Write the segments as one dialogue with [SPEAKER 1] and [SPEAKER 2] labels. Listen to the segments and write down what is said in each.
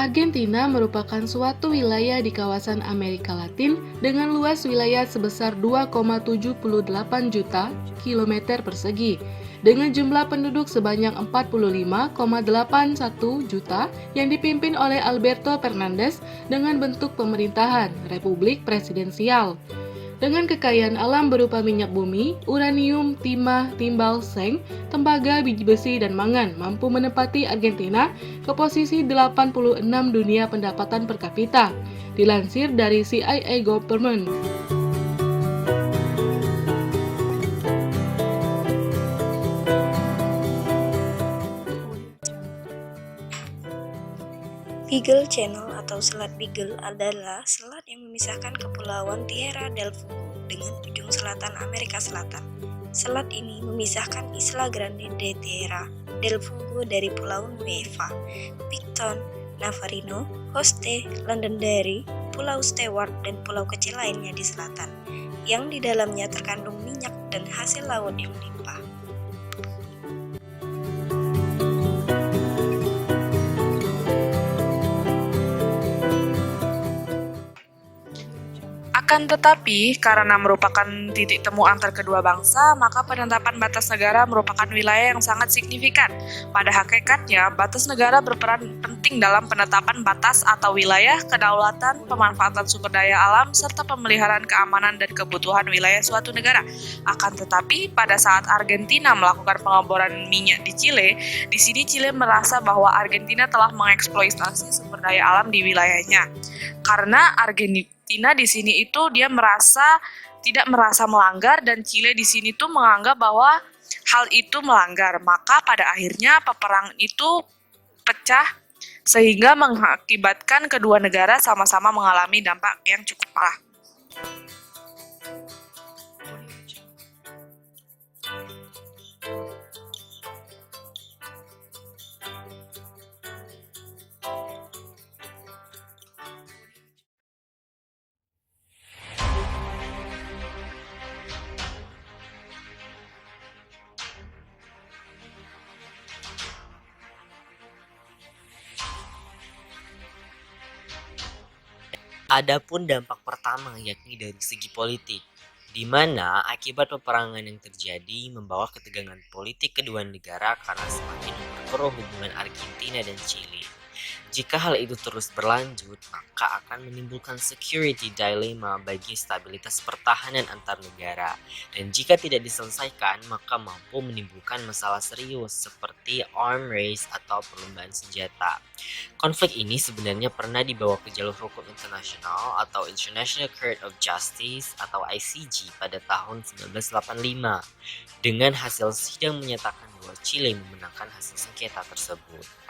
[SPEAKER 1] Argentina merupakan suatu wilayah di kawasan Amerika Latin dengan luas wilayah sebesar 2,78 juta kilometer persegi, dengan jumlah penduduk sebanyak 45,81 juta yang dipimpin oleh Alberto Fernandez dengan bentuk pemerintahan Republik Presidensial. Dengan kekayaan alam berupa minyak bumi, uranium, timah, timbal, seng, tembaga, biji besi, dan mangan mampu menempati Argentina ke posisi 86 dunia pendapatan per kapita, dilansir dari CIA Government.
[SPEAKER 2] Beagle Channel atau Selat Beagle adalah selat yang memisahkan kepulauan Tierra del Fuego dengan ujung selatan Amerika Selatan. Selat ini memisahkan Isla Grande de Tierra del Fuego dari Pulau Nueva, Picton, Navarino, Hoste, Londonderry, Pulau Stewart, dan pulau kecil lainnya di selatan, yang di dalamnya terkandung minyak dan hasil laut yang melimpah.
[SPEAKER 3] Akan tetapi, karena merupakan titik temu antar kedua bangsa, maka penetapan batas negara merupakan wilayah yang sangat signifikan. Pada hakikatnya, batas negara berperan penting dalam penetapan batas atau wilayah, kedaulatan, pemanfaatan sumber daya alam, serta pemeliharaan keamanan dan kebutuhan wilayah suatu negara. Akan tetapi, pada saat Argentina melakukan pengeboran minyak di Chile, di sini Chile merasa bahwa Argentina telah mengeksploitasi sumber daya alam di wilayahnya. Karena Argentina di sini itu dia tidak merasa melanggar, dan Chile di sini tuh menganggap bahwa hal itu melanggar. Maka pada akhirnya peperangan itu pecah sehingga mengakibatkan kedua negara sama-sama mengalami dampak yang cukup parah.
[SPEAKER 4] Adapun dampak pertama yakni dari segi politik, di mana akibat peperangan yang terjadi membawa ketegangan politik kedua negara karena semakin memperkeruh hubungan Argentina dan Chile. Jika hal itu terus berlanjut, maka akan menimbulkan security dilemma bagi stabilitas pertahanan antar negara. Dan jika tidak diselesaikan, maka mampu menimbulkan masalah serius seperti arms race atau perlombaan senjata. Konflik ini sebenarnya pernah dibawa ke jalur hukum internasional atau International Court of Justice atau ICJ pada tahun 1985, dengan hasil sidang menyatakan bahwa Chile memenangkan hasil sengketa tersebut.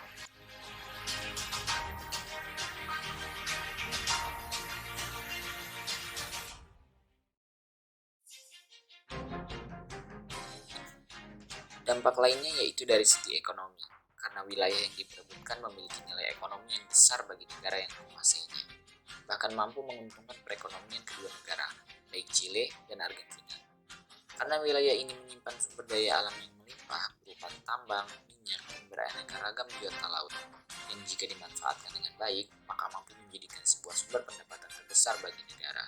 [SPEAKER 4] Dampak lainnya yaitu dari segi ekonomi, karena wilayah yang diperebutkan memiliki nilai ekonomi yang besar bagi negara yang menguasainya, bahkan mampu menguntungkan perekonomian kedua negara, baik Chile dan Argentina. Karena wilayah ini menyimpan sumber daya alam yang melimpah berupa tambang, minyak, dan beraneka ragam biota laut, yang jika dimanfaatkan dengan baik, maka mampu menjadikan sebuah sumber pendapatan terbesar bagi negara.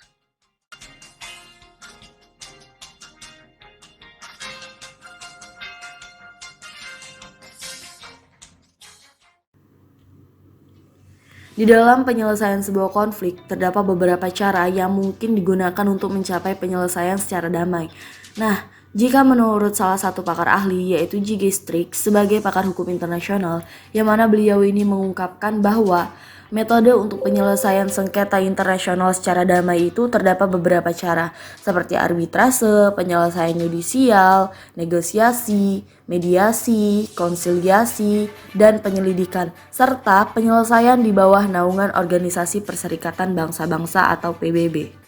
[SPEAKER 5] Di dalam penyelesaian sebuah konflik, terdapat beberapa cara yang mungkin digunakan untuk mencapai penyelesaian secara damai. Nah, jika menurut salah satu pakar ahli, yaitu J.G. Strick, sebagai pakar hukum internasional, yang mana beliau ini mengungkapkan bahwa metode untuk penyelesaian sengketa internasional secara damai itu terdapat beberapa cara, seperti arbitrase, penyelesaian yudisial, negosiasi, mediasi, konsiliasi, dan penyelidikan, serta penyelesaian di bawah naungan Organisasi Perserikatan Bangsa-Bangsa atau PBB.